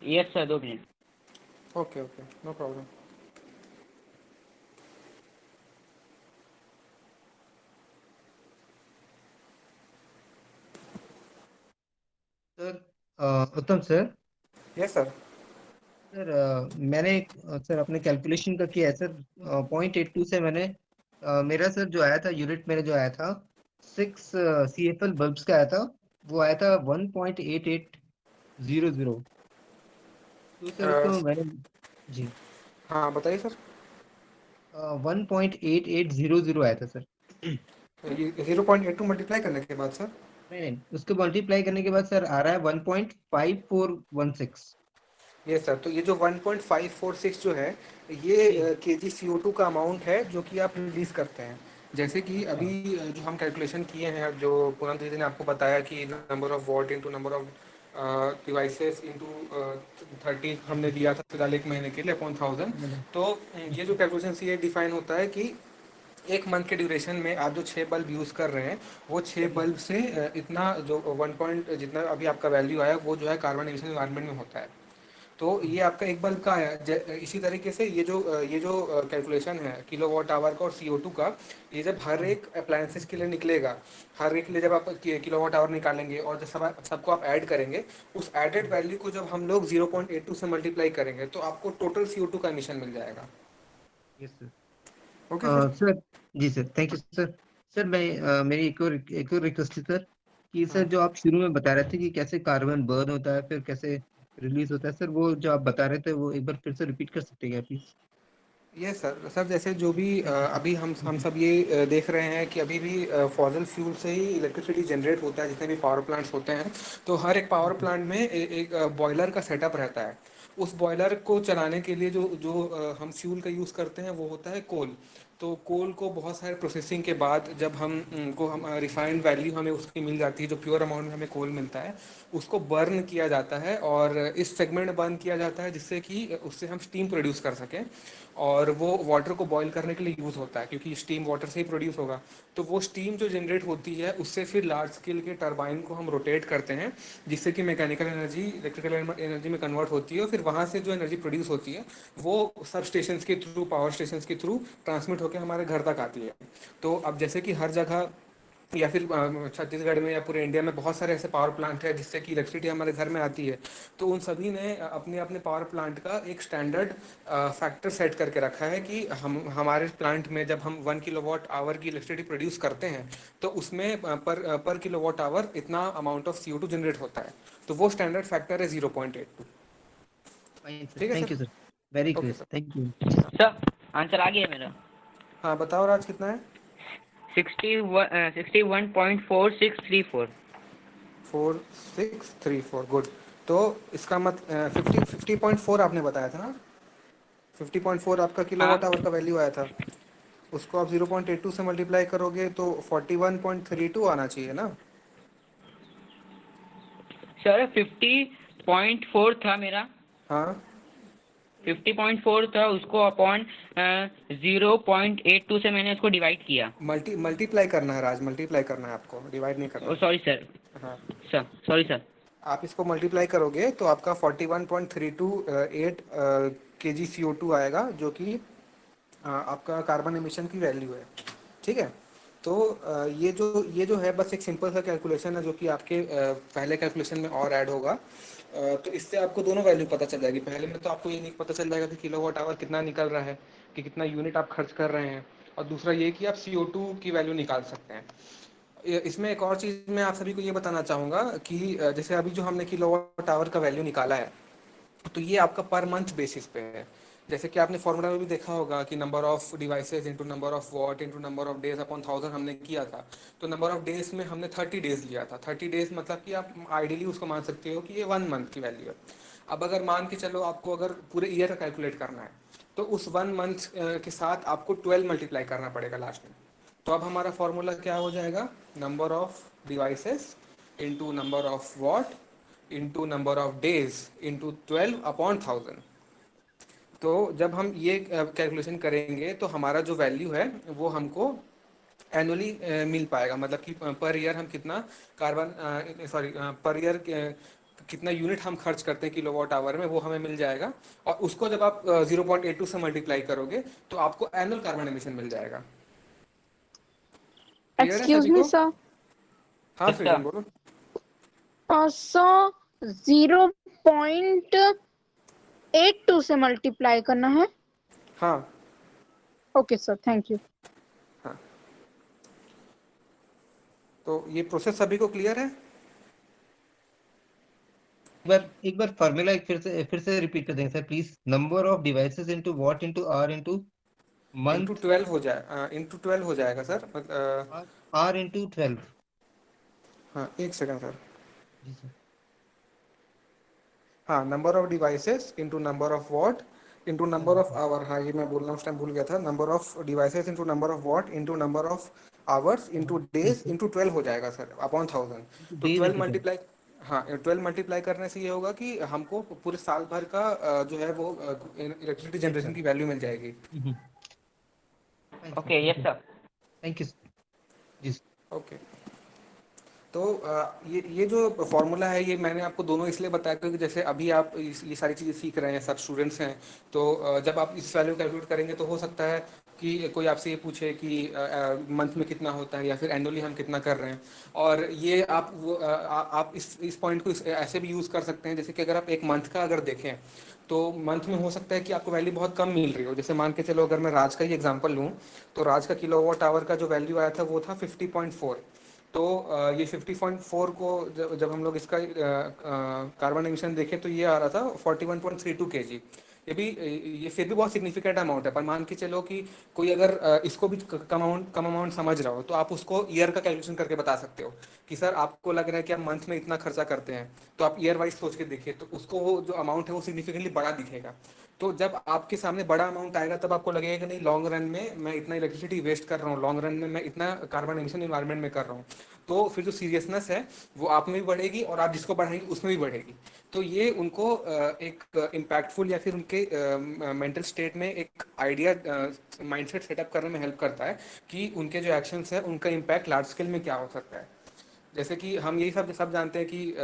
Yes sir, 2 minute. Okay okay, no problem. Sir Uttam sir. Yes sir. Sir मैंने सर अपने कैलकुलेशन का किया है सर। 0.82 से मैंने मेरा सर जो आया था यूनिट, मेरा जो आया था 6 CFL बल्ब्स का आया था, वो आया था 1.8800। तो सर उसको मैंने जी हाँ बताइए सर। 1.8800 आया था सर। ये 0.82 मल्टीप्लाई करने के बाद सर? नहीं, उसको मल्टीप्लाई करने के बाद सर आ रहा है 1.5416। ये सर, तो ये जो 1.546 जो है ये kg CO2 का अमाउंट है जो कि आप रिलीज करते हैं। जैसे कि अभी जो हम कैलकुलेशन किए हैं, जो पूनम दीदी ने आपको बताया कि number of watt into number of devices into 30 हमने दिया था फिलहाल एक महीने के लिए अपॉन 1000। तो ये जो कैलकुलेशन ये डिफाइन होता है कि एक मंथ के ड्यूरेशन में आप जो 6 बल्ब यूज़ कर रहे हैं, वो 6 बल्ब से इतना जो 1 पॉइंट जितना अभी आपका वैल्यू आया वो जो है कार्बन एमिशन एनवायरनमेंट में होता है। तो ये आपका एक बल्ब का आया। इसी तरीके से ये जो कैलकुलेशन है किलोवाट आवर का और CO2 का, ये जब हर एक अप्लायंसेस के लिए निकलेगा, हर एक के लिए जब आप किलोवाट आवर निकालेंगे और जब सबको आप ऐड करेंगे, उस एडेड वैल्यू को जब हम लोग 0.82 से मल्टीप्लाई करेंगे तो आपको टोटल CO2 का एमिशन मिल जाएगा। Yes sir. Okay sir. Sir जी sir, thank you sir. Sir मैं मेरी एक और रिक्वेस्ट थी सर कि सर जो आप शुरू में बता रहे थे कि कैसे कार्बन बर्न होता है फिर कैसे रिलीज होता है, सर वो जो आप बता रहे थे वो एक बार फिर से रिपीट कर सकते हैं क्या प्लीज? ये सर जैसे जो भी अभी हम सब ये देख रहे हैं कि अभी भी फॉसिल फ्यूल से ही इलेक्ट्रिसिटी जनरेट होता है, जितने भी पावर प्लांट्स होते हैं। तो हर एक पावर प्लांट में एक बॉयलर का सेटअप रहता है। उस बॉयलर को चलाने के लिए जो जो हम फ्यूल का यूज़ करते हैं वो होता है कोल। तो कोल को बहुत सारे प्रोसेसिंग के बाद जब हम रिफाइंड वैल्यू हमें उसकी मिल जाती है, जो प्योर अमाउंट में हमें कोल मिलता है, उसको बर्न किया जाता है और इस सेगमेंट में बर्न किया जाता है जिससे कि उससे हम स्टीम प्रोड्यूस कर सकें। और वो वाटर को बॉईल करने के लिए यूज़ होता है क्योंकि स्टीम वाटर से ही प्रोड्यूस होगा। तो वो स्टीम जो जनरेट होती है उससे फिर लार्ज स्केल के टरबाइन को हम रोटेट करते हैं, जिससे कि मैकेनिकल एनर्जी इलेक्ट्रिकल एनर्जी में कन्वर्ट होती है और फिर वहाँ से जो एनर्जी प्रोड्यूस होती है वो सब स्टेशन के थ्रू, पावर स्टेशन के थ्रू ट्रांसमिट होकर हमारे घर तक आती है। तो अब जैसे कि हर जगह या फिर छत्तीसगढ़ में या पूरे इंडिया में बहुत सारे ऐसे पावर प्लांट है जिससे कि इलेक्ट्रिसिटी हमारे घर में आती है। तो उन सभी ने अपने अपने पावर प्लांट का एक स्टैंडर्ड फैक्टर सेट करके रखा है कि हमारे प्लांट में जब हम 1 किलोवाट आवर की इलेक्ट्रिसिटी प्रोड्यूस करते हैं तो उसमें पर किलोवाट आवर इतना अमाउंट ऑफ CO2 जनरेट होता है। तो वो स्टैंडर्ड फैक्टर है 0.82। ठीक है thank you sir, very okay clear, thank you sir answer आ गया मेरा। हाँ बताओ राज, कितना है? 61.4634। 4634, गुड। तो इसका 50.4 आपने बताया था ना? 50.4 आपका किलोवाट आवर का वैल्यू आया था। उसको आप 0.82 से मल्टीप्लाई करोगे तो 41.32 आना चाहिए ना? सर 50.4 था मेरा। हाँ 50.4 था, उसको अपॉन 0.82 से मैंने उसको डिवाइड किया। मल्टीप्लाई करना है राज, मल्टीप्लाई करना है आपको, डिवाइड नहीं करना। Sorry sir. हाँ सर सॉरी सर। आप इसको मल्टीप्लाई करोगे तो आपका 41.328 kg CO2 आएगा, जो कि आपका कार्बन एमिशन की वैल्यू है। ठीक है। तो ये जो है बस एक सिंपल सा कैलकुलेशन है जो कि आपके पहले कैलकुलेशन में और ऐड होगा। तो इससे आपको दोनों वैल्यू पता चल जाएगी। पहले में तो आपको ये नहीं पता चल जाएगा कि किलोवाट आवर कितना निकल रहा है, कि कितना यूनिट आप खर्च कर रहे हैं, और दूसरा ये कि आप CO2 की वैल्यू निकाल सकते हैं। इसमें एक और चीज़ मैं आप सभी को ये बताना चाहूँगा कि जैसे अभी जो हमने किलोवाट आवर का वैल्यू निकाला है, तो ये आपका पर मंथ बेसिस पे है। जैसे कि आपने फॉर्मूला में भी देखा होगा कि number of devices into number of watt into number of days upon 1000 हमने किया था। तो नंबर ऑफ डेज में हमने 30 डेज लिया था। 30 डेज मतलब कि आप आइडियली उसको मान सकते हो कि ये 1 मंथ की वैल्यू है। अब अगर मान के चलो आपको अगर पूरे ईयर का कैलकुलेट करना है, तो उस 1 मंथ के साथ आपको 12 मल्टीप्लाई करना पड़ेगा लास्ट में। तो अब हमारा फॉर्मूला क्या हो जाएगा, number of devices into number of watt into number of days into 12 upon 1000। तो जब हम ये कैलकुलेशन करेंगे तो हमारा जो वैल्यू है वो हमको एनुअली मिल पाएगा। मतलब कि पर ईयर हम कितना पर ईयर कितना यूनिट हम खर्च करते हैं किलोवाट आवर में, वो हमें मिल जाएगा। और उसको जब आप 0.82 से मल्टीप्लाई करोगे तो आपको एनुअल कार्बन एमिशन मिल जाएगा। क्लियर है एक्सक्यूज सभी मी को? सर, हाँ सृजन बोलो। सर 0.82 से मल्टीप्लाई करना है? हाँ ओके सर, थैंक यू। हाँ, तो ये प्रोसेस सभी को क्लियर है? एक बार फॉर्मूला फिर से रिपीट कर देंगे sir please. Number of devices into watt into hour into month into 12 हो जाए, इंटू 12 हो जाएगा सर। Are into 12। हाँ एक सेकंड सर। जी सर। हाँ, number of devices into number of watt into number of hour. हाँ ये मैं बोलना उस टाइम भूल गया था। Number of devices into number of watt into number of hours into days into 12 हो जाएगा सर अपॉन 1000। तो 12 मल्टीप्लाई, हाँ 12 मल्टीप्लाई करने से ये होगा कि हमको पूरे साल भर का जो है वो इलेक्ट्रिसिटी जनरेशन की वैल्यू मिल जाएगी। Okay yes sir. Thank you जी। ओके, तो ये जो फॉर्मूला है ये मैंने आपको दोनों इसलिए बताया क्योंकि जैसे अभी आप ये सारी चीज़ें सीख रहे हैं, सब स्टूडेंट्स हैं, तो जब आप इस वैल्यू कैलकुलेट करेंगे तो हो सकता है कि कोई आपसे ये पूछे कि मंथ में कितना होता है या फिर एनुअली हम कितना कर रहे हैं। और ये आप इस पॉइंट को ऐसे भी यूज़ कर सकते हैं, जैसे कि अगर आप एक मंथ का अगर देखें तो मंथ में हो सकता है कि आपको वैल्यू बहुत कम मिल रही हो। जैसे मान के चलो अगर मैं राज का ही एग्जांपल लूँ, तो राज का किलोवाट आवर का जो वैल्यू आया था वो था 50.4। तो ये 50.4 को जब हम लोग इसका कार्बन एमिशन देखें तो ये आ रहा था 41.32 kg। ये फिर भी बहुत सिग्निफिकेंट अमाउंट है। पर मान के चलो कि कोई अगर इसको भी कम अमाउंट समझ रहा हो तो आप उसको ईयर का कैलकुलेशन करके बता सकते हो कि सर आपको लग रहा है कि आप मंथ में इतना खर्चा करते हैं, तो आप ईयर वाइज सोच के देखिए तो उसको वो जो अमाउंट है वो सिग्निफिकेंटली बड़ा दिखेगा। तो जब आपके सामने बड़ा अमाउंट आएगा तब आपको लगेगा कि नहीं, लॉन्ग रन में मैं इतना इलेक्ट्रिसिटी वेस्ट कर रहा हूँ, लॉन्ग रन में मैं इतना कार्बन एमिशन इन्वायरमेंट में कर रहा हूँ। तो फिर जो सीरियसनेस है वो आप में भी बढ़ेगी और आप जिसको बढ़ाएंगे उसमें भी बढ़ेगी। तो ये उनको एक इम्पैक्टफुल या फिर उनके मेंटल स्टेट में एक आइडिया माइंडसेट सेटअप करने में हेल्प करता है कि उनके जो एक्शंस है उनका इम्पैक्ट लार्ज स्केल में क्या हो सकता है। जैसे कि हम यही सब जानते हैं कि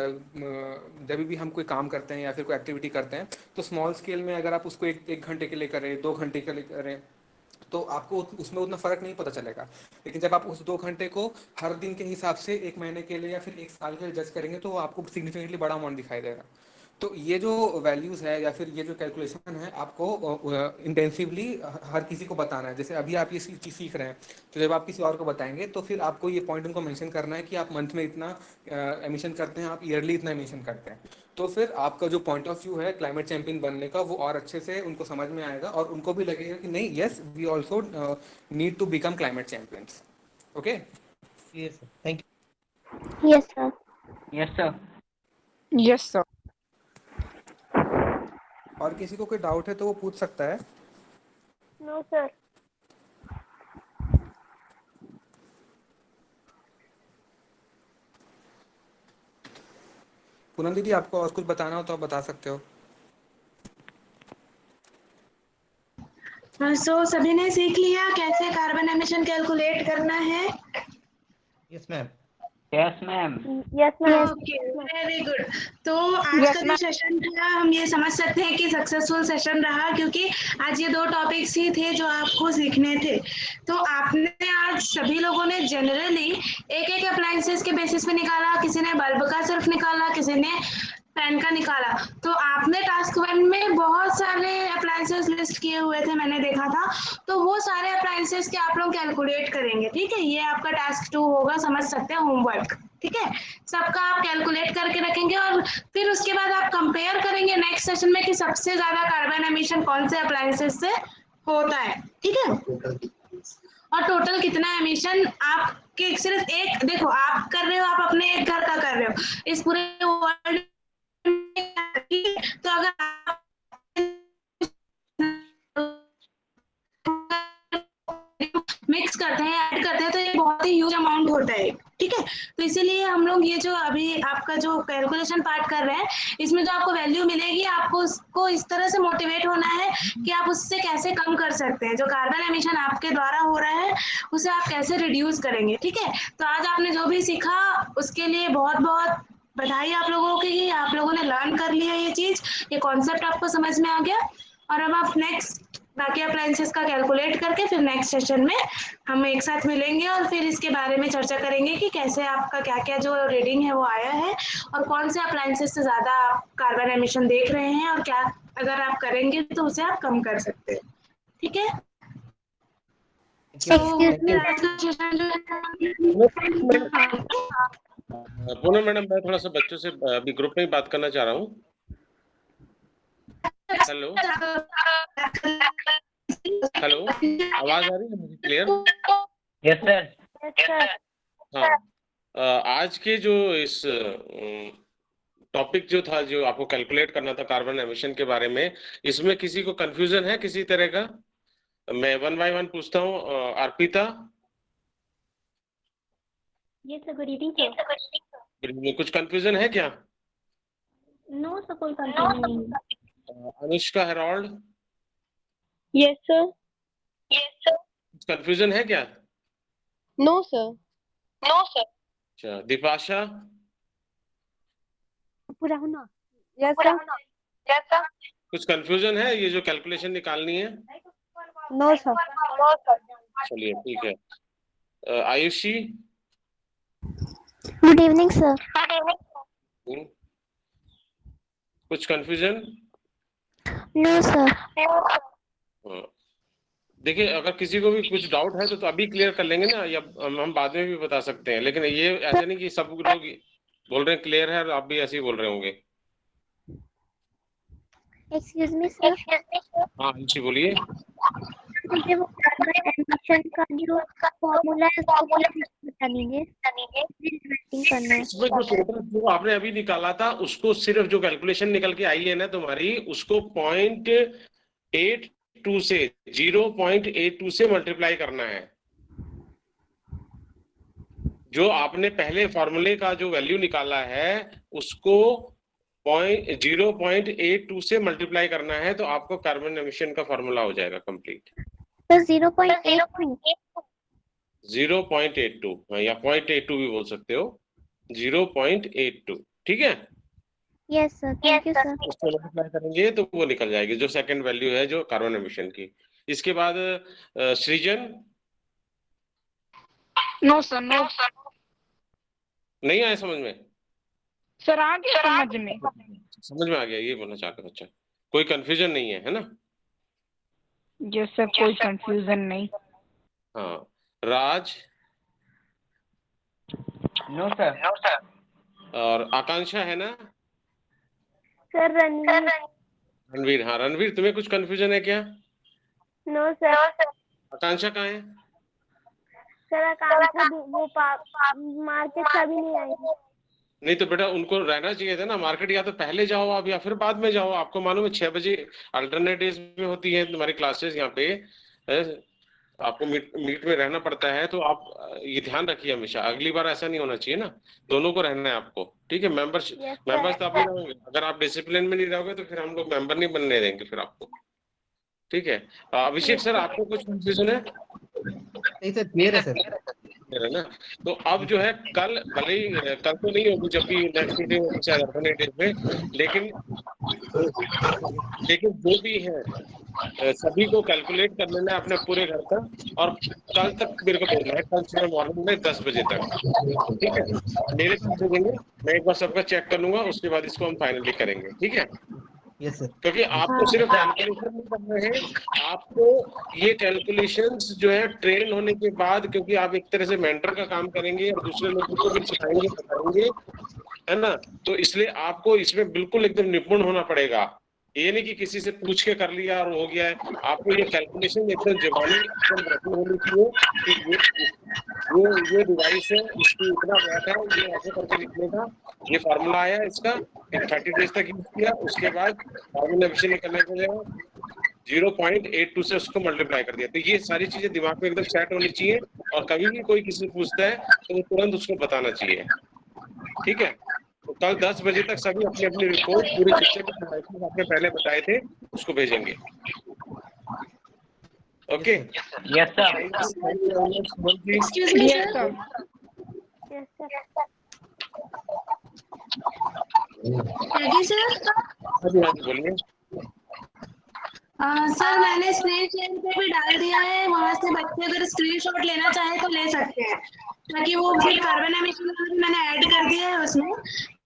जब भी हम कोई काम करते हैं या फिर कोई एक्टिविटी करते हैं तो स्मॉल स्केल में अगर आप उसको एक घंटे के लिए करें, 2 घंटे के लिए करें, तो आपको उसमें उतना फ़र्क नहीं पता चलेगा। लेकिन जब आप उस 2 घंटे को हर दिन के हिसाब से 1 महीने के लिए या फिर 1 साल के लिए जज करेंगे तो आपको सिग्निफिकेंटली बड़ा अमाउंट दिखाई देगा। तो ये जो वैल्यूज़ है या फिर ये जो कैलकुलेशन है आपको इंटेंसिवली हर किसी को बताना है। जैसे अभी आप ये चीज़ सीख रहे हैं, तो जब आप किसी और को बताएंगे तो फिर आपको ये पॉइंट उनको मेंशन करना है कि आप मंथ में इतना एमिशन करते हैं, आप ईयरली इतना एमिशन करते हैं। तो फिर आपका जो पॉइंट ऑफ व्यू है क्लाइमेट चैंपियन बनने का वो और अच्छे से उनको समझ में आएगा और उनको भी लगेगा कि नहीं, yes we also need to become climate champions. Okay, yes sir, thank you. Yes sir. Yes sir. Yes sir. और किसी को कोई डाउट है तो वो पूछ सकता है। No sir. पूनम दीदी आपको और कुछ बताना हो तो आप बता सकते हो। सो सभी ने सीख लिया कैसे कार्बन एमिशन कैलकुलेट करना है? Yes ma'am. Yes ma'am. Yes ma'am. Okay, very good. तो आज का जो सेशन था हम ये समझ सकते हैं कि सक्सेसफुल सेशन रहा, क्योंकि आज ये 2 टॉपिक्स ही थे जो आपको सीखने थे। तो आपने आज सभी लोगों ने जनरली एक अप्लायंसेस के बेसिस पे निकाला, किसी ने बल्ब का सिर्फ निकाला, किसी ने फैन का निकाला। तो आपने टास्क 1 में बहुत सारे अप्लायंसेस लिस्ट किए हुए थे, मैंने देखा था। तो वो सारे अप्लायंसेस के आप लोग कैलकुलेट करेंगे, ठीक है। ये आपका टास्क 2 होगा, समझ सकते हैं, होमवर्क, ठीक है। सबका आप कैलकुलेट करके रखेंगे और फिर उसके बाद आप कंपेयर करेंगे नेक्स्ट सेशन में कि सबसे ज्यादा कार्बन एमिशन कौन से अप्लायंसेस से होता है, ठीक है। और टोटल कितना एमिशन आपके सिर्फ एक, देखो आप कर रहे हो, आप अपने एक घर का कर रहे हो, इस पूरे वर्ल्ड तो अगर मिक्स करते हैं, ऐड करते हैं, तो ये बहुत ही ह्यूज अमाउंट होता है, ठीक है। तो इसीलिए हम लोग ये जो अभी आपका जो कैलकुलेशन पार्ट कर रहे हैं, इसमें जो आपको वैल्यू मिलेगी, आपको उसको इस तरह से मोटिवेट होना है कि आप उससे कैसे कम कर सकते हैं। जो कार्बन एमिशन आपके द्वारा हो रहा है उसे आप कैसे रिड्यूस करेंगे, ठीक है। तो आज आपने जो भी सीखा उसके लिए बहुत बहुत बधाई आप लोगों की, आप लोगों ने लर्न कर लिया ये चीज, ये कॉन्सेप्ट आपको समझ में आ गया। और अब आप नेक्स्ट बाकी अप्लायंसेस का कैलकुलेट करके फिर नेक्स्ट सेशन में हम एक साथ मिलेंगे और फिर इसके बारे में चर्चा करेंगे कि कैसे आपका क्या क्या जो रीडिंग है वो आया है और कौन से अप्लायंसेस से ज़्यादा आप कार्बन एमिशन देख रहे हैं और क्या अगर आप करेंगे तो उसे आप कम कर सकते हैं, ठीक है। पूनम मैडम, मैं थोड़ा सा बच्चों से अभी ग्रुप में ही बात करना चाह रहा हूँ। हेलो हेलो, आवाज आ रही है मुझे क्लियर? Yes sir. हाँ, आज के जो इस टॉपिक जो था, जो आपको कैलकुलेट करना था कार्बन एमिशन के बारे में, इसमें किसी को कंफ्यूजन है किसी तरह का? मैं 1 बाय 1 पूछता हूँ। Arpita? Yes sir, good evening sir. कुछ कंफ्यूजन है क्या? नो सर, कोई कंफ्यूजन नहीं है। अनुष्का हेरोल्ड? Yes sir. कुछ कंफ्यूजन है क्या? No sir. अच्छा, दीपाशा? पूरा होना। Yes sir. कुछ कंफ्यूजन है ये जो कैलकुलेशन निकालनी है? No sir. चलिए ठीक है। आयुषी? Good evening sir. कुछ कंफ्यूजन? No sir. देखिए, अगर किसी को भी कुछ डाउट है तो अभी क्लियर कर लेंगे ना, या हम बाद में भी बता सकते हैं, लेकिन ये ऐसे नहीं कि सब लोग बोल रहे हैं क्लियर है और आप भी ऐसे ही बोल रहे होंगे। Excuse me sir. हाँ जी, बोलिए। मुझे वो कार्बन एमिशन का जो फॉर्मूला है उसको बता दीजिए। करना है। इसमें जो टोटल जो आपने अभी निकाला था उसको, सिर्फ जो कैलकुलेशन निकल के आई है ना तुम्हारी, उसको 0.82 से 0.82 से मल्टीप्लाई करना है। जो आपने पहले फॉर्मूले का जो वैल्यू निकाला है उसको 0.82 से मल्टीप्लाई करना है, तो आपको कार्बन एमिशन का फॉर्मूला हो जाएगा कंप्लीट। तो 0.82 0.82, या 0.82 भी बोल सकते हो। 0.82, ठीक है। Yes sir, thank you sir. उसको मल्टीप्लाई करेंगे तो वो निकल जाएगी जो सेकंड वैल्यू है जो कार्बन एमिशन की। इसके बाद सृजन? No sir. नहीं आया समझ में? सर आ गया समझ में आ गया, ये बोलना चाहता बच्चा। कोई कंफ्यूजन नहीं है ना? यस सर, कोई कंफ्यूजन नहीं। हाँ, राज? No sir. और आकांक्षा है ना? सर रणवीर? हाँ रणवीर, तुम्हें कुछ कंफ्यूजन है क्या? No sir. आकांक्षा कहाँ है? सर आकांक्षा वो मार्केट का भी नहीं आई। नहीं तो बेटा उनको रहना चाहिए था ना मार्केट, या तो पहले जाओ आप या फिर बाद में जाओ। आपको मालूम है 6 बजे अल्टरनेट डेज में होती है तुम्हारी क्लासेस यहाँ पे, आपको मीट में रहना पड़ता है। तो आप ये ध्यान रखिए हमेशा, अगली बार ऐसा नहीं होना चाहिए ना। दोनों को रहना है आपको, ठीक है। मेंबर्स तो आप ही रहोगे। अगर आप डिसिप्लिन में नहीं रहोगे तो फिर हम लोग मेंबर नहीं बनने देंगे फिर आपको, ठीक है। अभिषेक सर, आपको कुछ कंफ्यूजन है? नहीं सर, क्लियर है सर। क्लियर है ना? तो अब जो है कल भले ही कल तो नहीं होगी, जब भी नेक्स्ट डे होगी शायद अल्टरनेट डेज में, लेकिन जो भी है सभी को कैलकुलेट कर लेना है अपने पूरे घर का, और कल तक मेरे को भेजना है, कल सुबह मॉर्निंग में 10 बजे तक, ठीक है? मेरे पास भेजेंगे, मैं एक बार सबका चेक कर लूंगा, उसके बाद इसको हम फाइनली करेंगे, ठीक है? Yes sir. क्योंकि आपको सिर्फ कैलकुलेशन नहीं करना है, आपको ये कैलकुलेशंस जो है ट्रेन होने के बाद, क्योंकि आप एक तरह से मेंटर का काम करेंगे और दूसरे लोगों को भी सिखाएंगे, बताएंगे, है ना? तो इसलिए आपको इसमें बिल्कुल एकदम निपुण होना पड़ेगा। ये नहीं कि किसी से पूछ के कर लिया और हो गया है, आपको ये कैलकुलेशन एकदम जबानी एकदम रखनी होनी चाहिए कि ये डिवाइस है, इसकी इतना वॉट है, ये ऐसे करके निकलेगा, ये फार्मूला आया इसका, 30 डेज तक यूज किया, उसके बाद कार्बन एमिशन निकलने के लिए 0.82 से उसको मल्टीप्लाई कर दिया। तो ये सारी चीजें दिमाग में एकदम सेट होनी चाहिए, और कभी भी कोई किसी से पूछता है तो वो तुरंत उसको बताना चाहिए, ठीक है? तो कल 10 बजे तक सभी अपनी अपनी रिपोर्ट पूरे जितने भी डिवाइसेस आपने पहले बताए थे उसको भेजेंगे। Okay? Yes sir. Excuse me yes sir, sir. Tyagi sir. हाँ जी बोलिए। सर मैंने स्क्रीन शेयर पे भी डाल दिया है, वहां से बच्चे अगर स्क्रीनशॉट लेना चाहे तो ले सकते हैं, ताकि वो फिर कार्बन एमिशन मैंने ऐड कर दिया है उसमें,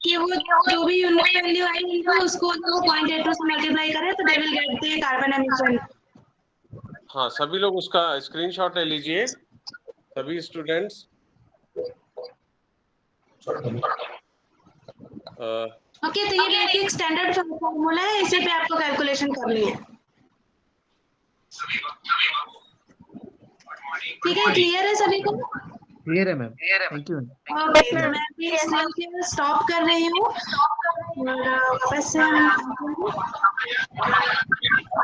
कि वो जो भी यूनिट वैल्यू आएगी उसको वो 0.82 से मल्टीप्लाई करें तो they will get the carbon emission. हाँ, सभी लोग उसका स्क्रीनशॉट ले लीजिए, सभी स्टूडेंट्स। ओके, तो ये बेसिक स्टैंडर्ड फॉर्मूला है, इसी पे आपको कैलकुलेशन करनी है, ठीक है? क्लियर है सभी को? क्लियर है मैम, थैंक यू। ओके, तो मैं अभी स्क्रीन स्टॉप कर रही हूँ और वापस से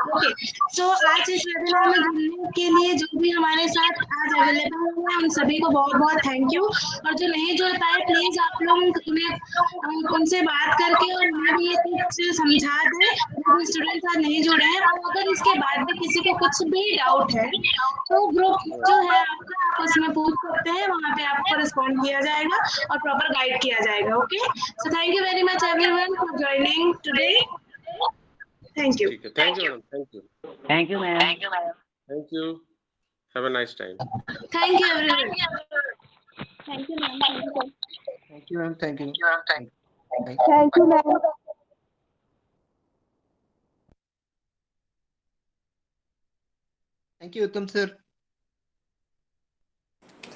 ओके। सो आज इस वेबिनार में जुड़ने के लिए जो भी हमारे साथ आज अवेलेबल हुए उन सभी को बहुत बहुत थैंक यू, और जो नहीं जुड़ पाए प्लीज आप लोग उन्हें उनसे बात करके और उन्हें भी ये चीज समझा दें, जो स्टूडेंट्स आज नहीं जुड़े हैं। और अगर इसके बाद भी किसी को कुछ भी डाउट है तो ग्रुप जो है आपका, आप उसमें पूछ सकते हैं, वहाँ पे आपको रिस्पॉन्ड किया जाएगा और प्रॉपर गाइड किया जाएगा। Okay, so thank you very much everyone for joining today. Thank you. ठीक है, thank you madam, thank you, thank you ma'am. Thank you, have a nice time. Thank you everyone. Thank you ma'am. Thank you ma'am, thank you. Thank you ma'am. Thank you Uttam sir.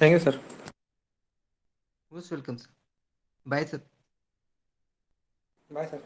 Thank you sir. Most welcome sir. Bye sir. Bye sir.